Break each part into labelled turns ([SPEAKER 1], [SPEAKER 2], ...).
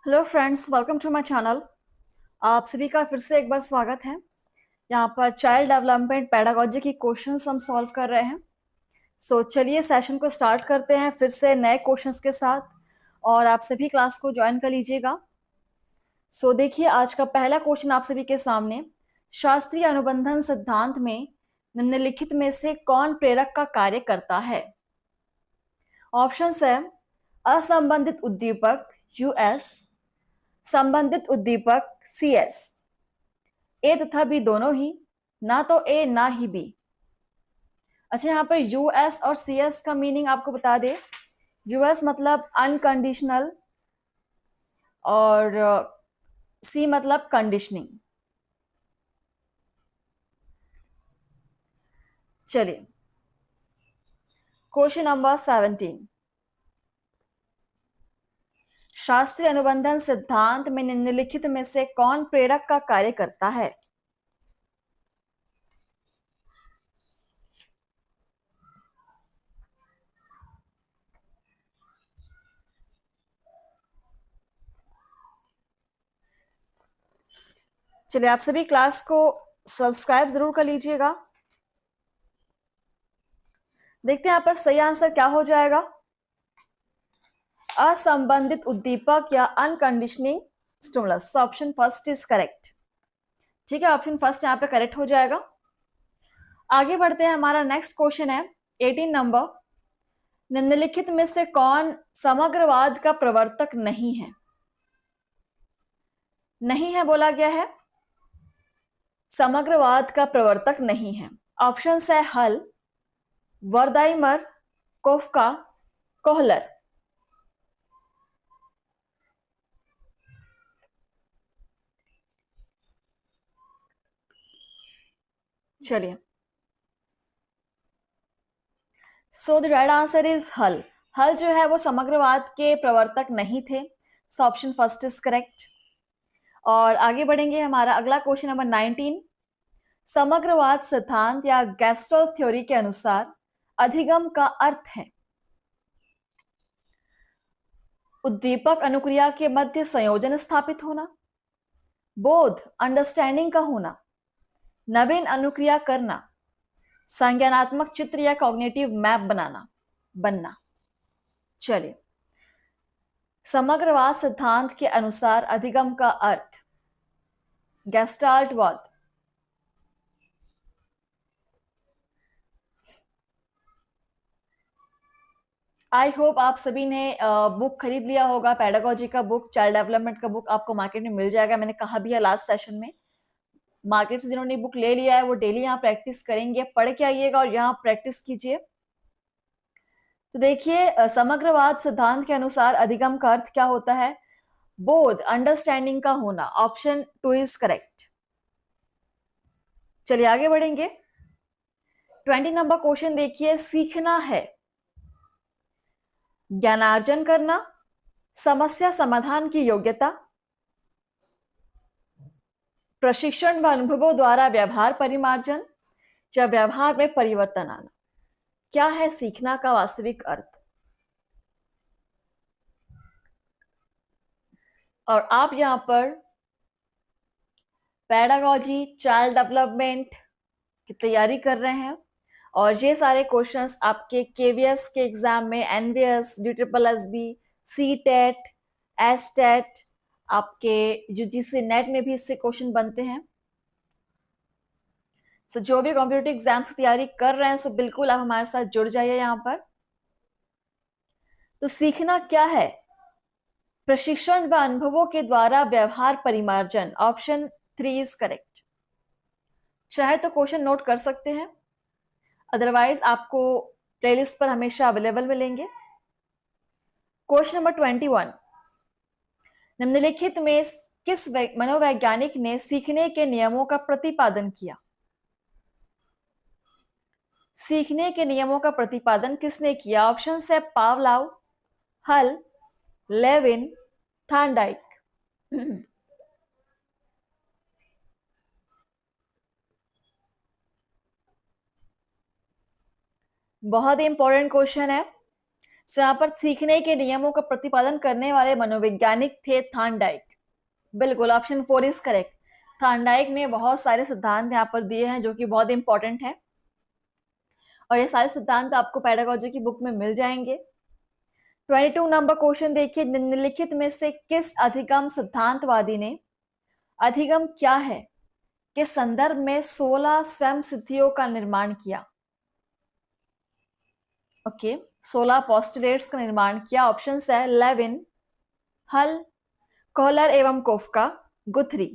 [SPEAKER 1] Hello friends, welcome to my channel. आप सभी का फिर से एक बार स्वागत है। यहाँ पर चाइल्ड डेवलपमेंट पेडागोजी की क्वेश्चंस हम सॉल्व कर रहे हैं। चलिए सेशन को स्टार्ट करते हैं फिर से नए क्वेश्चंस के साथ, और आप सभी क्लास को ज्वाइन कर लीजिएगा। देखिए, आज का पहला क्वेश्चन आप सभी के सामने, शास्त्रीय अनुबंधन सिद्धांत में निम्नलिखित में से कौन प्रेरक का कार्य करता है? ऑप्शंस है असंबंधित उद्दीपक यूएस, संबंधित उद्दीपक CS, ए तथा बी दोनों ही, ना तो ए ना ही बी। अच्छा, यहाँ पर यूएस और CS का मीनिंग आपको बता दे। यूएस मतलब अनकंडीशनल और सी मतलब कंडीशनिंग। चलिए, क्वेश्चन नंबर 17, शास्त्रीय अनुबंधन सिद्धांत में निम्नलिखित में से कौन प्रेरक का कार्य करता है? चलिए, आप सभी क्लास को सब्सक्राइब जरूर कर लीजिएगा। देखते हैं यहाँ पर सही आंसर क्या हो जाएगा। असंबंधित उद्दीपक या unconditioning stimulus. Option first is correct. ठीक है, ऑप्शन फर्स्ट यहाँ पे करेक्ट हो जाएगा। आगे बढ़ते हैं, हमारा नेक्स्ट क्वेश्चन है 18 नंबर, निम्नलिखित में से कौन समग्रवाद का प्रवर्तक नहीं है? नहीं है बोला गया है, समग्रवाद का प्रवर्तक नहीं है। ऑप्शन है हल, वर्दाइमर, कोफका, कोहलर। चलिए, द राइट आंसर इज हल। हल जो है वो समग्रवाद के प्रवर्तक नहीं थे। Option first is correct. और आगे बढ़ेंगे, हमारा अगला क्वेश्चन नंबर 19, समग्रवाद सिद्धांत या गैस्टल थ्योरी के अनुसार अधिगम का अर्थ है उद्दीपक अनुक्रिया के मध्य संयोजन स्थापित होना, बोध अंडरस्टैंडिंग का होना, नवीन अनुक्रिया करना, संज्ञानात्मक चित्र या कॉग्निटिव मैप बनना। चलिए, समग्रवाद सिद्धांत के अनुसार अधिगम का अर्थ गेस्टाल्टवाद। आई होप आप सभी ने बुक खरीद लिया होगा। पेडागोजी का बुक, चाइल्ड डेवलपमेंट का बुक आपको मार्केट में मिल जाएगा। मैंने कहा भी है लास्ट सेशन में, मार्केट से जिन्होंने बुक ले लिया है वो डेली यहाँ प्रैक्टिस करेंगे, पढ़ के आइएगा और यहाँ प्रैक्टिस कीजिए। तो देखिए, समग्रवाद सिद्धांत के अनुसार अधिगम का अर्थ क्या होता है? बोध अंडरस्टैंडिंग का होना। Option 2 is correct. चलिए आगे बढ़ेंगे। 20 नंबर क्वेश्चन देखिए, सीखना है ज्ञानार्जन करना, समस्या समाधान की योग्यता, प्रशिक्षण व अनुभवों द्वारा व्यवहार परिमार्जन, या व्यवहार में परिवर्तन आना। क्या है सीखना का वास्तविक अर्थ? और आप यहां पर पेडागोजी, चाइल्ड डेवलपमेंट की तैयारी कर रहे हैं, और ये सारे क्वेश्चंस आपके केवीएस के एग्जाम में, एनवीएस, DSSB, CTET, STET, आपके UGC नेट में भी इससे क्वेश्चन बनते हैं। जो भी कॉम्पिटिटिव एग्जाम्स की तैयारी कर रहे हैं, बिल्कुल आप हमारे साथ जुड़ जाइए यहाँ पर। तो सीखना क्या है? प्रशिक्षण व अनुभवों के द्वारा व्यवहार परिमार्जन। Option 3 is correct. चाहे तो क्वेश्चन नोट कर सकते हैं, अदरवाइज आपको प्लेलिस्ट पर हमेशा अवेलेबल मिलेंगे। क्वेश्चन नंबर 21, निम्नलिखित में किस मनोवैज्ञानिक ने सीखने के नियमों का प्रतिपादन किया? सीखने के नियमों का प्रतिपादन किसने किया? ऑप्शन है पावलाव, हल, लेविन, थॉर्नडाइक। बहुत ही इंपॉर्टेंट क्वेश्चन है। तो यहाँ पर सीखने के नियमों का प्रतिपादन करने वाले मनोवैज्ञानिक थे थॉर्नडाइक। बिल्कुल, ऑप्शन 4 इज करेक्ट। थॉर्नडाइक ने बहुत सारे सिद्धांत यहाँ पर दिए हैं जो कि बहुत इंपॉर्टेंट है, और ये सारे सिद्धांत आपको पेडागोजी की बुक में मिल जाएंगे। 22 नंबर क्वेश्चन देखिए, निम्नलिखित में से किस अधिगम सिद्धांतवादी ने अधिगम क्या है के संदर्भ में 16 स्वयं सिद्धियों का निर्माण किया? ओके, 16 पोस्टुलेट्स का निर्माण किया। ऑप्शन है लेविन, हल, कोहलर एवं कोफका, गुथरी।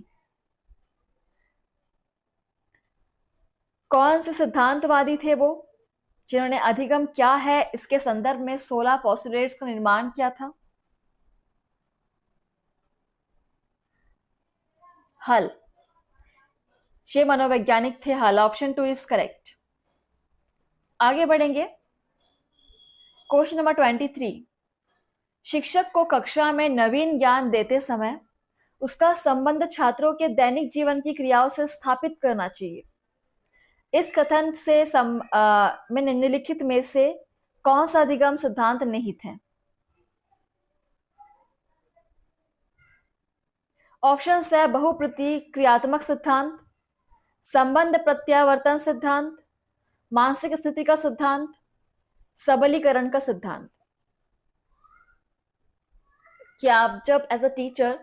[SPEAKER 1] कौन से सिद्धांतवादी थे वो जिन्होंने अधिगम क्या है इसके संदर्भ में 16 पोस्टुलेट्स का निर्माण किया था? हल, ये मनोवैज्ञानिक थे हल। Option 2 is correct. आगे बढ़ेंगे, क्वेश्चन नंबर 23। शिक्षक को कक्षा में नवीन ज्ञान देते समय उसका संबंध छात्रों के दैनिक जीवन की क्रियाओं से स्थापित करना चाहिए। इस कथन से में निम्नलिखित में से कौन सा अधिगम सिद्धांत निहित है? ऑप्शन है बहुप्रतिक्रियात्मक सिद्धांत, संबंध प्रत्यावर्तन सिद्धांत, मानसिक स्थिति का सिद्धांत, सबलीकरण का सिद्धांत। क्या आप जब एज अ टीचर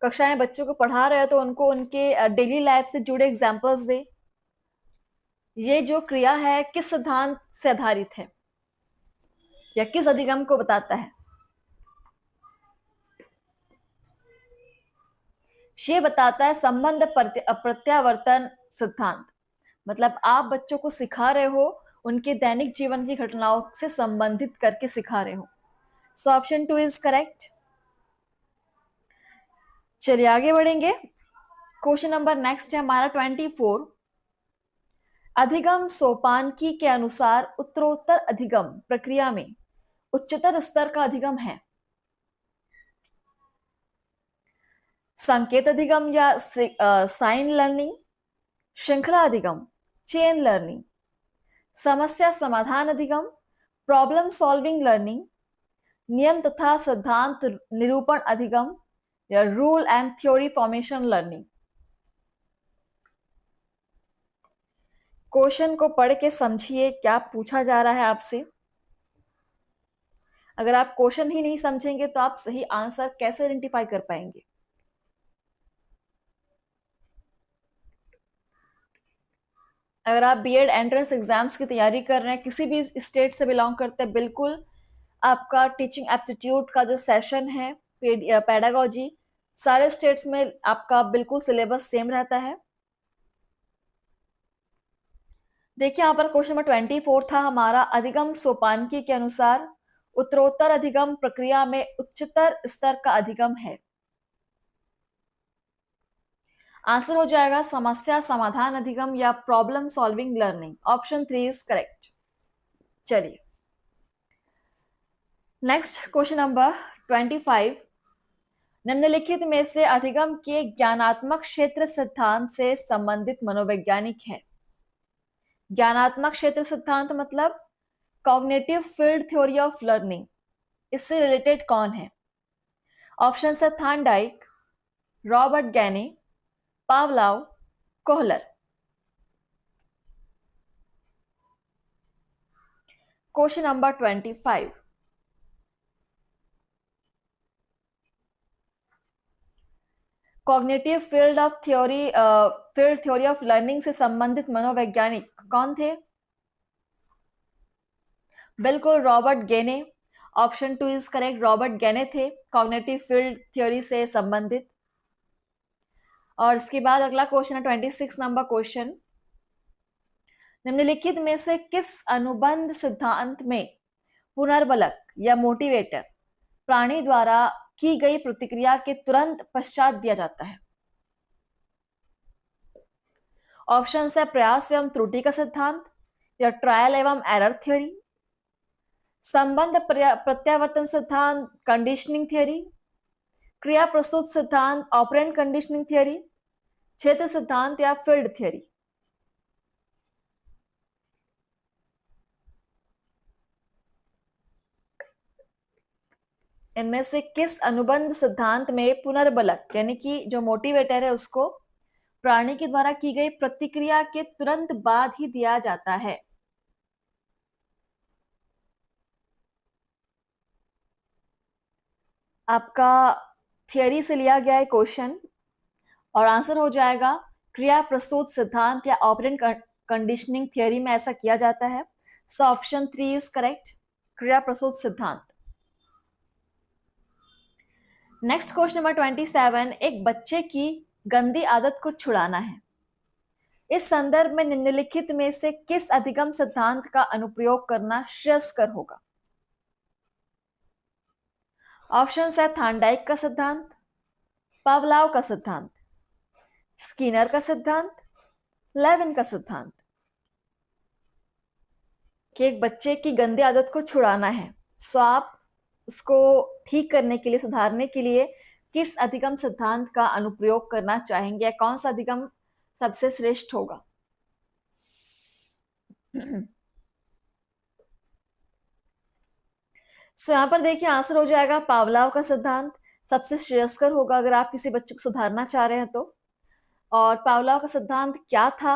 [SPEAKER 1] कक्षा में बच्चों को पढ़ा रहे हो तो उनको उनके डेली लाइफ से जुड़े एग्जाम्पल्स दे? ये जो क्रिया है किस सिद्धांत से आधारित है या किस अधिगम को बताता है? ये बताता है संबंध प्रत्यावर्तन सिद्धांत। मतलब आप बच्चों को सिखा रहे हो, उनके दैनिक जीवन की घटनाओं से संबंधित करके सिखा रहे हो। So option 2 is correct. चलिए आगे बढ़ेंगे, क्वेश्चन नंबर नेक्स्ट है हमारा 24। अधिगम सोपानकी के अनुसार उत्तरोत्तर अधिगम प्रक्रिया में उच्चतर स्तर का अधिगम है? संकेत अधिगम या साइन लर्निंग, श्रृंखला अधिगम, चेन लर्निंग, समस्या समाधान अधिगम, प्रॉब्लम सॉल्विंग लर्निंग, नियम तथा सिद्धांत निरूपण अधिगम या rule and theory formation learning. Question को पढ़ के समझिए क्या पूछा जा रहा है आपसे। अगर आप क्वेश्चन ही नहीं समझेंगे तो आप सही आंसर कैसे आइडेंटिफाई कर पाएंगे? अगर आप बीएड एंट्रेंस एग्जाम्स की तैयारी कर रहे हैं, किसी भी स्टेट से बिलोंग करते हैं, बिल्कुल आपका टीचिंग एप्टीट्यूड का जो सेशन है पेडागोजी, सारे स्टेट्स में आपका बिल्कुल सिलेबस सेम रहता है। देखिए यहाँ पर क्वेश्चन नंबर 24 था हमारा, अधिगम सोपानकी के अनुसार उत्तरोत्तर अधिगम प्रक्रिया में उच्चतर स्तर का अधिगम है। आंसर हो जाएगा समस्या समाधान अधिगम या problem solving learning. Option 3 is correct. चलिए नेक्स्ट क्वेश्चन नंबर 25। निम्नलिखित में से अधिगम के ज्ञानात्मक क्षेत्र सिद्धांत से संबंधित मनोवैज्ञानिक है? ज्ञानात्मक क्षेत्र सिद्धांत मतलब cognitive field theory of learning, इससे रिलेटेड कौन है? ऑप्शन है Thorndike, Robert गैने, Pavlov, Kohler. Question number 25। Cognitive field theory of learning से संबंधित मनोवैज्ञानिक कौन थे? बिल्कुल रॉबर्ट गेने। ऑप्शन 2 इज करेक्ट, रॉबर्ट गेने थे कॉग्निटिव फील्ड थ्योरी से संबंधित। और इसके बाद अगला क्वेश्चन है 26 नंबर क्वेश्चन। निम्नलिखित में से किस अनुबंध सिद्धांत में पुनर्बलक या मोटिवेटर प्राणी द्वारा की गई प्रतिक्रिया के तुरंत पश्चात दिया जाता है? ऑप्शन है प्रयास एवं त्रुटि का सिद्धांत या ट्रायल एवं एरर थ्योरी, संबंध प्रत्यावर्तन सिद्धांत कंडीशनिंग थ्योरी, क्रिया प्रस्तुत सिद्धांत ऑपरेंट कंडीशनिंग थ्योरी, क्षेत्र सिद्धांत या फील्ड थ्योरी। इनमें से किस अनुबंध सिद्धांत में पुनर्बलक यानी कि जो मोटिवेटर है उसको प्राणी के द्वारा की गई प्रतिक्रिया के तुरंत बाद ही दिया जाता है? आपका थियरी से लिया गया है क्वेश्चन और आंसर हो जाएगा क्रिया प्रस्तुत सिद्धांत या ऑपरेंट कंडीशनिंग थियरी में ऐसा किया जाता है। सो ऑप्शन 3 इज करेक्ट, क्रिया प्रस्तुत सिद्धांत। नेक्स्ट क्वेश्चन नंबर 27, एक बच्चे की गंदी आदत को छुड़ाना है। इस संदर्भ में निम्नलिखित में से किस अधिगम सिद्धांत का अनुप्रयोग करना श्रेयस्कर होगा? ऑप्शन है थार्नडाइक का सिद्धांत, पावलाव का सिद्धांत, स्किनर का सिद्धांत, लेविन का सिद्धांत। कि एक बच्चे की गंदी आदत को छुड़ाना है, सो आप उसको ठीक करने के लिए, सुधारने के लिए किस अधिगम सिद्धांत का अनुप्रयोग करना चाहेंगे या कौन सा अधिगम सबसे श्रेष्ठ होगा? सो यहां पर देखिए आंसर हो जाएगा पावलाव का सिद्धांत सबसे श्रेयस्कर होगा अगर आप किसी बच्चे को सुधारना चाह रहे हैं तो। और पावलाव का सिद्धांत क्या था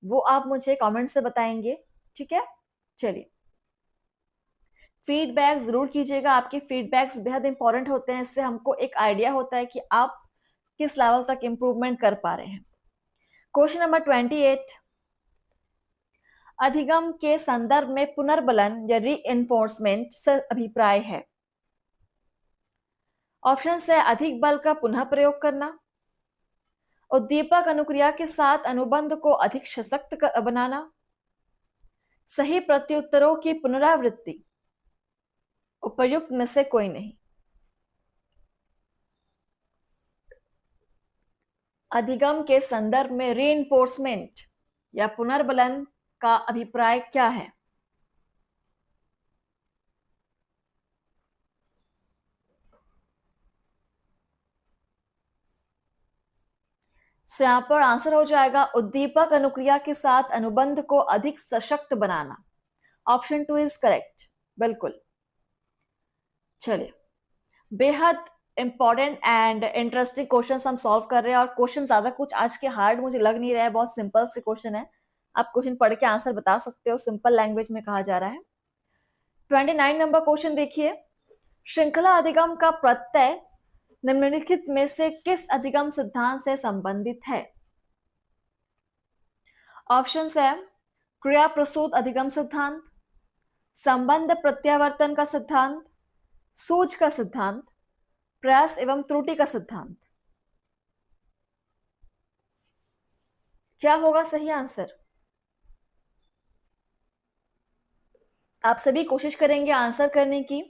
[SPEAKER 1] वो आप मुझे कमेंट से बताएंगे, ठीक है? चलिए, फीडबैक जरूर कीजिएगा, आपके फीडबैक्स बेहद इंपॉर्टेंट होते हैं, इससे हमको एक आइडिया होता है कि आप किस लेवल तक इंप्रूवमेंट कर पा रहे हैं। क्वेश्चन नंबर 28, अधिगम के संदर्भ में पुनर्बलन या रीइंफोर्समेंट से अभिप्राय है। ऑप्शन है अधिक बल का पुनः प्रयोग करना, उद्दीपक अनुक्रिया के साथ अनुबंध को अधिक सशक्त बनाना, सही प्रत्युत्तरों की पुनरावृत्ति, उपर्युक्त में से कोई नहीं। अधिगम के संदर्भ में रीइंफोर्समेंट या पुनर्बलन का अभिप्राय क्या है? सो यहां पर आंसर हो जाएगा उद्दीपक अनुक्रिया के साथ अनुबंध को अधिक सशक्त बनाना। ऑप्शन 2 इज करेक्ट, बिल्कुल। चलिए, बेहद इंपॉर्टेंट एंड इंटरेस्टिंग क्वेश्चन हम सॉल्व कर रहे हैं और क्वेश्चन ज्यादा कुछ आज के हार्ड मुझे लग नहीं रहा है, बहुत सिंपल से क्वेश्चन है। आप क्वेश्चन पढ़ के आंसर बता सकते हो, सिंपल लैंग्वेज में कहा जा रहा है। 29 नंबर क्वेश्चन देखिए, श्रृंखला अधिगम का प्रत्यय निम्नलिखित में से किस अधिगम सिद्धांत से संबंधित है? ऑप्शन है क्रिया प्रसूत अधिगम सिद्धांत, संबंध प्रत्यावर्तन का सिद्धांत, सूझ का सिद्धांत, प्रयास एवं त्रुटि का सिद्धांत। क्या होगा सही आंसर? आप सभी कोशिश करेंगे आंसर करने की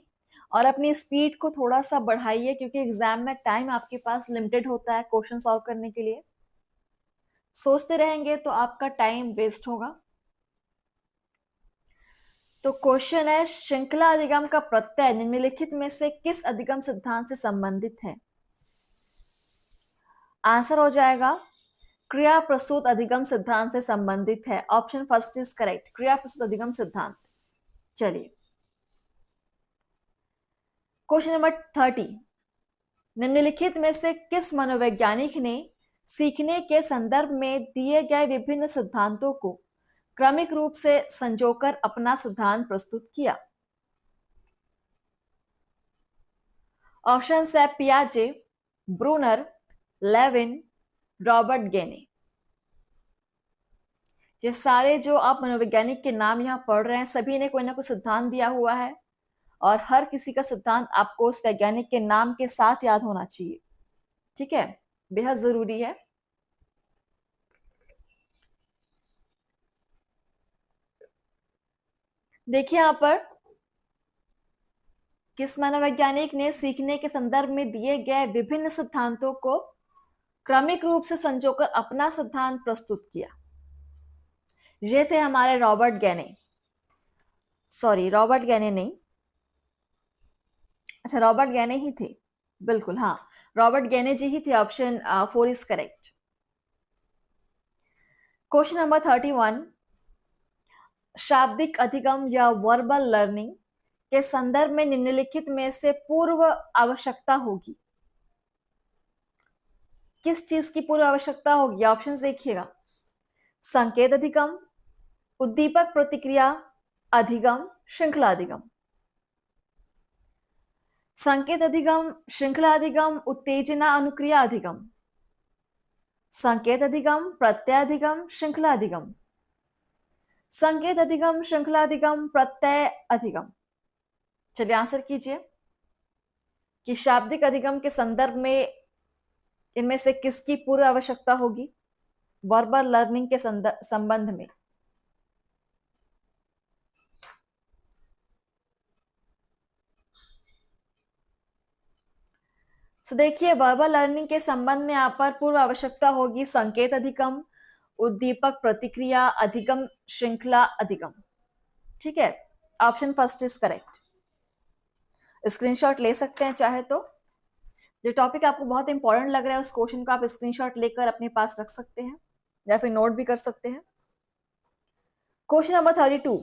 [SPEAKER 1] और अपनी स्पीड को थोड़ा सा बढ़ाइए क्योंकि एग्जाम में टाइम आपके पास लिमिटेड होता है क्वेश्चन सॉल्व करने के लिए। सोचते रहेंगे तो आपका टाइम वेस्ट होगा। तो क्वेश्चन है श्रृंखला अधिगम का प्रत्यय निम्नलिखित में से किस अधिगम सिद्धांत से संबंधित है? आंसर हो जाएगा क्रिया प्रस्तुत अधिगम सिद्धांत से संबंधित है। ऑप्शन फर्स्ट इज करेक्ट, क्रिया प्रस्तुत अधिगम सिद्धांत। चलिए, क्वेश्चन नंबर 30, निम्नलिखित में से किस मनोवैज्ञानिक ने सीखने के संदर्भ में दिए गए विभिन्न सिद्धांतों को क्रमिक रूप से संजोकर अपना सिद्धांत प्रस्तुत किया? ऑप्शन है पियाजे, ब्रूनर, लेविन, रॉबर्ट गेने। ये सारे जो आप मनोवैज्ञानिक के नाम यहां पढ़ रहे हैं सभी ने कोई ना कोई सिद्धांत दिया हुआ है और हर किसी का सिद्धांत आपको उस वैज्ञानिक के नाम के साथ याद होना चाहिए, ठीक है? बेहद जरूरी है। देखिए यहां पर किस मनोवैज्ञानिक ने सीखने के संदर्भ में दिए गए विभिन्न सिद्धांतों को क्रमिक रूप से संजोकर अपना सिद्धांत प्रस्तुत किया? ये थे हमारे रॉबर्ट गेने, सॉरी रॉबर्ट गेने नहीं, अच्छा रॉबर्ट गेने ही थे, बिल्कुल हाँ, रॉबर्ट गेने जी ही थे। Option 4 is correct. Question number 31, शाब्दिक अधिगम या वर्बल लर्निंग के संदर्भ में निम्नलिखित में से पूर्व आवश्यकता होगी? किस चीज की पूर्व आवश्यकता होगी? ऑप्शंस देखिएगा। संकेत अधिगम, उद्दीपक प्रतिक्रिया अधिगम, श्रृंखला अधिगम। संकेत अधिगम, श्रृंखला अधिगम, उत्तेजना अनुक्रिया अधिगम। संकेत अधिगम, प्रत्यय अधिगम, श्रृंखला अधिगम। संकेत अधिगम, श्रृंखला अधिगम, प्रत्यय अधिगम। चलिए आंसर कीजिए कि शाब्दिक अधिगम के संदर्भ में इनमें से किसकी पूर्व आवश्यकता होगी वर्बल लर्निंग के संबंध में? तो देखिए, वर्बल लर्निंग के संबंध में यहाँ पर पूर्व आवश्यकता होगी संकेत अधिगम, उद्दीपक प्रतिक्रिया अधिगम, श्रृंखला अधिगम। ठीक है, option first is correct. Screenshot ले सकते हैं चाहे तो। जो टॉपिक आपको बहुत इंपॉर्टेंट लग रहा है उस क्वेश्चन को आप स्क्रीनशॉट लेकर अपने पास रख सकते हैं या फिर नोट भी कर सकते हैं। Question number 32।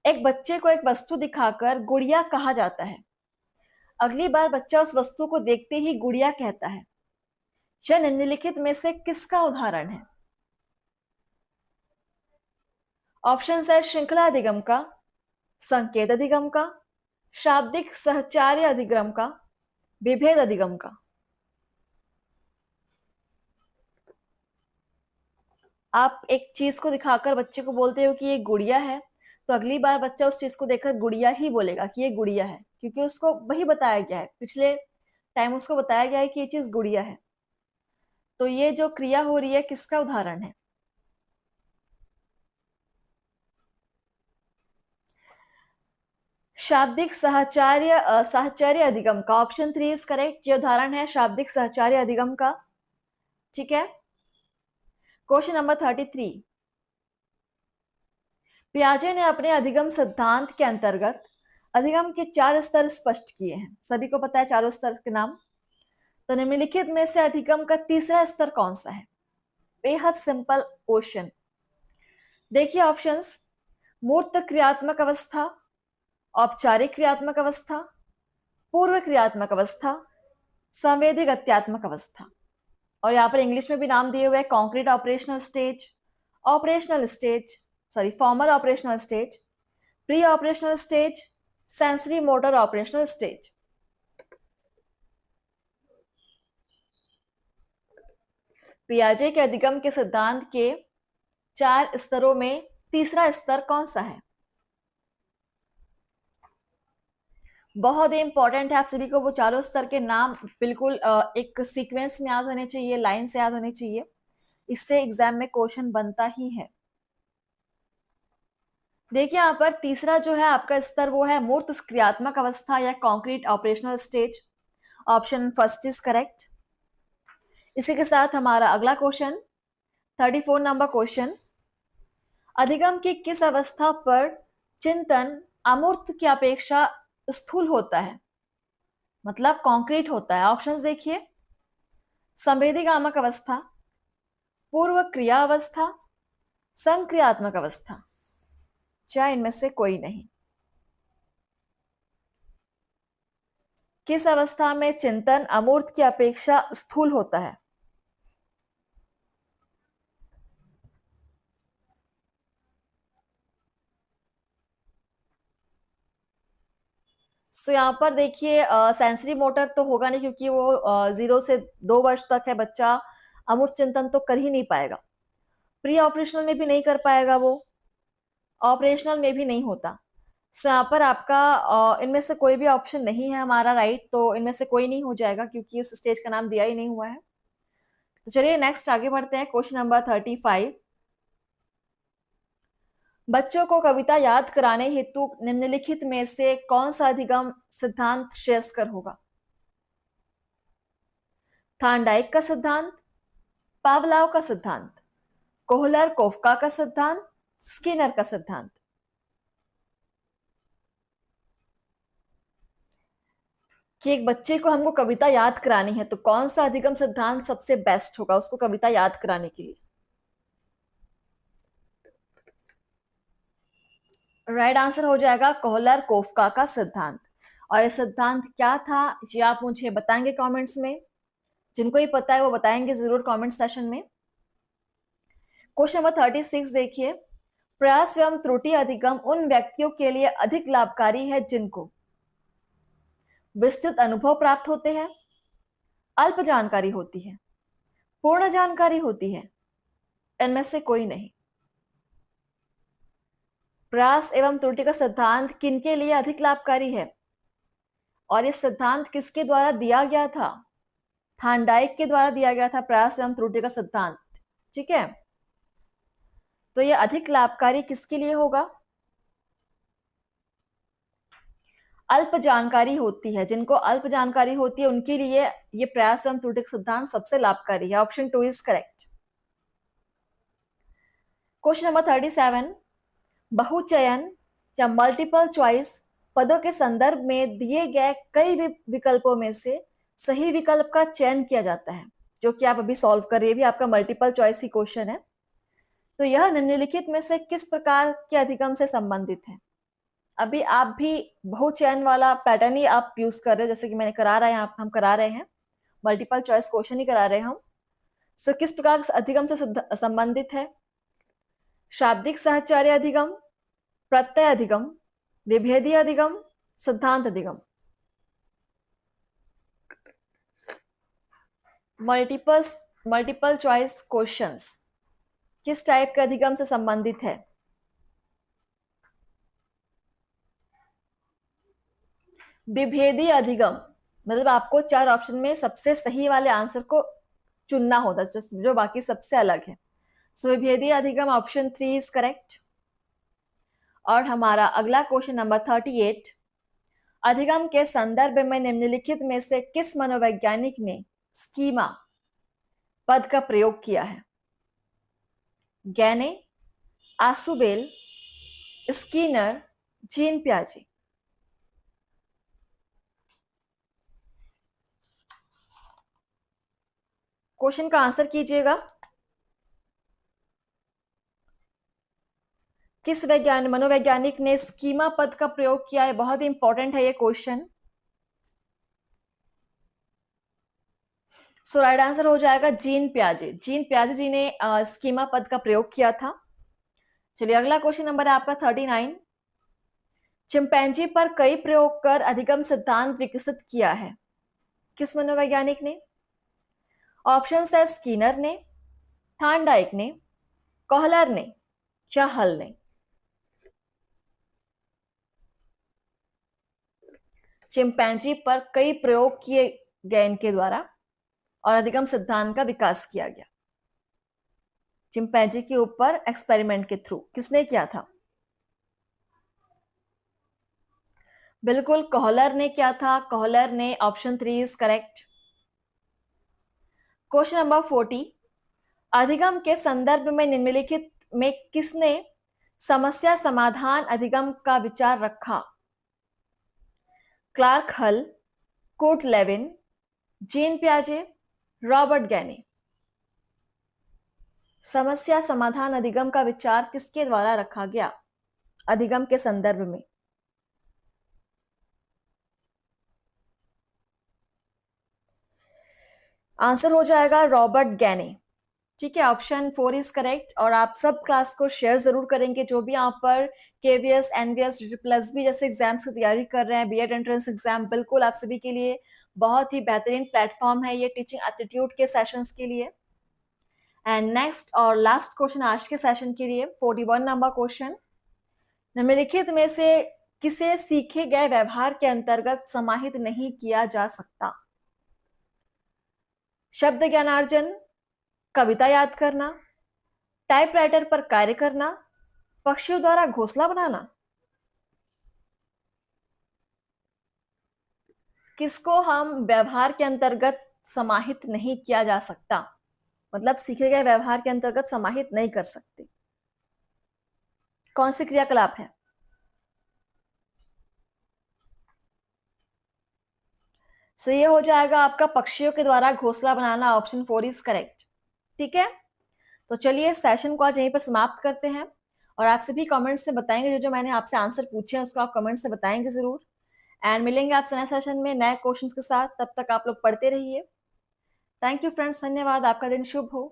[SPEAKER 1] एक बच्चे को एक वस्तु दिखाकर गुड़िया कहा जाता है। अगली बार बच्चा उस वस्तु को देखते ही गुड़िया कहता है। यह निम्नलिखित में से किसका उदाहरण है? ऑप्शन है श्रृंखला अधिगम का, संकेत अधिगम का, शाब्दिक सहचार्य अधिगम का, विभेद अधिगम का। आप एक चीज को दिखाकर बच्चे को बोलते हो कि ये गुड़िया है, तो अगली बार बच्चा उस चीज को देखकर गुड़िया ही बोलेगा कि ये गुड़िया है, क्योंकि उसको वही बताया गया है, पिछले टाइम उसको बताया गया है कि ये चीज गुड़िया है। तो ये जो क्रिया हो रही है किसका उदाहरण है? शाब्दिक साहचर्य अधिगम का। Option 3 is correct. ये उदाहरण है शाब्दिक साहचर्य अधिगम का। ठीक है, क्वेश्चन नंबर 33। पियाजे ने अपने अधिगम सिद्धांत के अंतर्गत अधिगम के 4 स्तर स्पष्ट किए हैं। सभी को पता है चारों स्तर के नाम। तो निम्नलिखित में से अधिगम का तीसरा स्तर कौन सा है? बेहद सिंपल क्वेश्चन। देखिए ऑप्शंस, मूर्त क्रियात्मक अवस्था, औपचारिक क्रियात्मक अवस्था, पूर्व क्रियात्मक अवस्था, संवेदी गत्यात्मक अवस्था। और यहाँ पर इंग्लिश में भी नाम दिए हुए हैं, concrete operational stage, operational stage, formal operational stage, pre operational stage, sensory motor operational stage. पियाजे के अधिगम के सिद्धांत के 4 स्तरों में तीसरा स्तर कौन सा है? बहुत ही इंपॉर्टेंट है, आप सभी को वो चारों स्तर के नाम बिल्कुल एक सीक्वेंस में याद होने चाहिए, लाइन से याद होने चाहिए। इससे एग्जाम में क्वेश्चन बनता ही है। देखिए यहाँ पर तीसरा जो है आपका स्तर वो है मूर्त क्रियात्मक अवस्था या concrete operational stage. Option first is correct. इसी के साथ हमारा अगला क्वेश्चन 34 नंबर क्वेश्चन, अधिगम की किस अवस्था पर चिंतन अमूर्त की अपेक्षा स्थूल होता है, मतलब कॉन्क्रीट होता है? ऑप्शंस देखिए, संवेदीगामक अवस्था, पूर्व क्रिया अवस्था, संक्रियात्मक अवस्था। चाहे इनमें से कोई नहीं। किस अवस्था में चिंतन अमूर्त की अपेक्षा स्थूल होता है? तो यहाँ पर देखिए सेंसरी मोटर तो होगा नहीं, क्योंकि वो 0 से 2 वर्ष तक है बच्चा, अमूर्त चिंतन तो कर ही नहीं पाएगा। प्री ऑपरेशनल में भी नहीं कर पाएगा, वो ऑपरेशनल में भी नहीं होता। तो यहाँ पर आपका इनमें से कोई भी ऑप्शन नहीं है हमारा राइट, तो इनमें से कोई नहीं हो जाएगा क्योंकि उस स्टेज का नाम दिया ही नहीं हुआ है। तो चलिए नेक्स्ट आगे बढ़ते हैं। Question number 35। बच्चों को कविता याद कराने हेतु निम्नलिखित में से कौन सा अधिगम सिद्धांत श्रेयस्कर होगा? थार्नडाइक का सिद्धांत, पावलाव का सिद्धांत, कोहलर कोफका का सिद्धांत, स्किनर का सिद्धांत। कि एक बच्चे को हमको कविता याद करानी है तो कौन सा अधिगम सिद्धांत सबसे बेस्ट होगा उसको कविता याद कराने के लिए? राइट आंसर हो जाएगा कोहलर कोफका का सिद्धांत। और ये सिद्धांत क्या था ये आप मुझे बताएंगे कमेंट्स में, जिनको ही पता है वो बताएंगे जरूर कमेंट सेशन में। क्वेश्चन नंबर 36 देखिए, प्रयास एवं त्रुटि अधिगम उन व्यक्तियों के लिए अधिक लाभकारी है जिनको विस्तृत अनुभव प्राप्त होते हैं, अल्प जानकारी होती है, पूर्ण जानकारी होती है, इनमें से कोई नहीं। प्रयास एवं त्रुटि का सिद्धांत किनके लिए अधिक लाभकारी है, और यह सिद्धांत किसके द्वारा दिया गया था? थांडाइक के द्वारा दिया गया था प्रयास एवं त्रुटि का सिद्धांत। ठीक है, तो यह अधिक लाभकारी किसके लिए होगा? अल्प जानकारी होती है, जिनको अल्प जानकारी होती है उनके लिए यह प्रयास एवं त्रुटि का सिद्धांत सबसे लाभकारी है। Option 2 is correct. Question number 37, बहुचयन या मल्टीपल चॉइस पदों के संदर्भ में दिए गए कई विकल्पों में से सही विकल्प का चयन किया जाता है, जो कि आप अभी सॉल्व कर रही है, भी आपका मल्टीपल चॉइस ही क्वेश्चन है। तो यह निम्नलिखित में से किस प्रकार के अधिगम से संबंधित है? अभी आप भी बहुचयन वाला पैटर्न ही आप यूज कर रहे हो, जैसे कि मैंने करा रहा है, हम करा रहे हैं मल्टीपल चॉइस क्वेश्चन ही करा रहे हैं हम। सो किस प्रकार अधिगम से संबंधित है? शाब्दिक सहचर्य अधिगम, प्रत्यय अधिगम, विभेदी अधिगम, सिद्धांत अधिगम। मल्टीपल चॉइस क्वेश्चंस किस टाइप के अधिगम से संबंधित है? विभेदी अधिगम, मतलब आपको 4 ऑप्शन में सबसे सही वाले आंसर को चुनना होता है, जो बाकी सबसे अलग है। सो विभेदी अधिगम ऑप्शन 3 इज करेक्ट। और हमारा अगला क्वेश्चन नंबर 38, अधिगम के संदर्भ में निम्नलिखित में से किस मनोवैज्ञानिक ने स्कीमा पद का प्रयोग किया है? गैने, आसुबेल, स्कीनर, जीन पियाजे। क्वेश्चन का आंसर कीजिएगा। किस मनोवैज्ञानिक ने स्कीमा पद का प्रयोग किया है? बहुत ही इंपॉर्टेंट है ये क्वेश्चन। सो राइट आंसर हो जाएगा जीन पियाजे। जीन पियाजे जी ने स्कीमा पद का प्रयोग किया था। चलिए अगला क्वेश्चन नंबर है आपका 39, चिंपैंजी पर कई प्रयोग कर अधिगम सिद्धांत विकसित किया है, किस मनोवैज्ञानिक ने? ऑप्शन है स्कीनर ने, थांडाइक ने, कोहलर ने, या हल ने। चिंपैंजी पर कई प्रयोग किए गए इनके द्वारा और अधिगम सिद्धांत का विकास किया गया। चिंपैंजी के ऊपर एक्सपेरिमेंट के थ्रू किसने किया था? बिल्कुल कोहलर ने किया था, कोहलर ने। Option 3 is correct. Question number 40, अधिगम के संदर्भ में निम्नलिखित में किसने समस्या समाधान अधिगम का विचार रखा? क्लार्क हल, कोर्ट लेविन, जीन पियाजे, रॉबर्ट गैनी। समस्या समाधान अधिगम का विचार किसके द्वारा रखा गया अधिगम के संदर्भ में? आंसर हो जाएगा रॉबर्ट गैनी। ठीक है, ऑप्शन 4 इज करेक्ट। और आप सब क्लास को शेयर जरूर करेंगे, जो भी यहाँ पर केवीएस, एनवीएस, प्लस भी जैसे एग्जाम्स की तैयारी कर रहे हैं, बीएड एंट्रेंस एग्जाम, बिल्कुल आप सभी के लिए बहुत ही बेहतरीन प्लेटफॉर्म है ये टीचिंग एप्टीट्यूड के सेशंस के लिए। एंड नेक्स्ट और लास्ट क्वेश्चन आज के सेशन के लिए 41 नंबर क्वेश्चन, निम्नलिखित में से किसे सीखे गए व्यवहार के अंतर्गत समाहित नहीं किया जा सकता? शब्द ज्ञानार्जन, कविता याद करना, टाइपराइटर पर कार्य करना, पक्षियों द्वारा घोंसला बनाना। किसको हम व्यवहार के अंतर्गत समाहित नहीं किया जा सकता, मतलब सीखे गए व्यवहार के अंतर्गत समाहित नहीं कर सकते? कौन सी क्रियाकलाप है? सो ये हो जाएगा आपका पक्षियों के द्वारा घोंसला बनाना। Option 4 is correct. ठीक है, तो चलिए सेशन को आज यहीं पर समाप्त करते हैं और आप सभी कमेंट्स से बताएंगे, जो जो मैंने आपसे आंसर पूछे हैं उसको आप कमेंट से बताएंगे ज़रूर। एंड मिलेंगे आपसे नए सेशन में नए क्वेश्चंस के साथ, तब तक आप लोग पढ़ते रहिए। थैंक यू फ्रेंड्स, धन्यवाद, आपका दिन शुभ हो।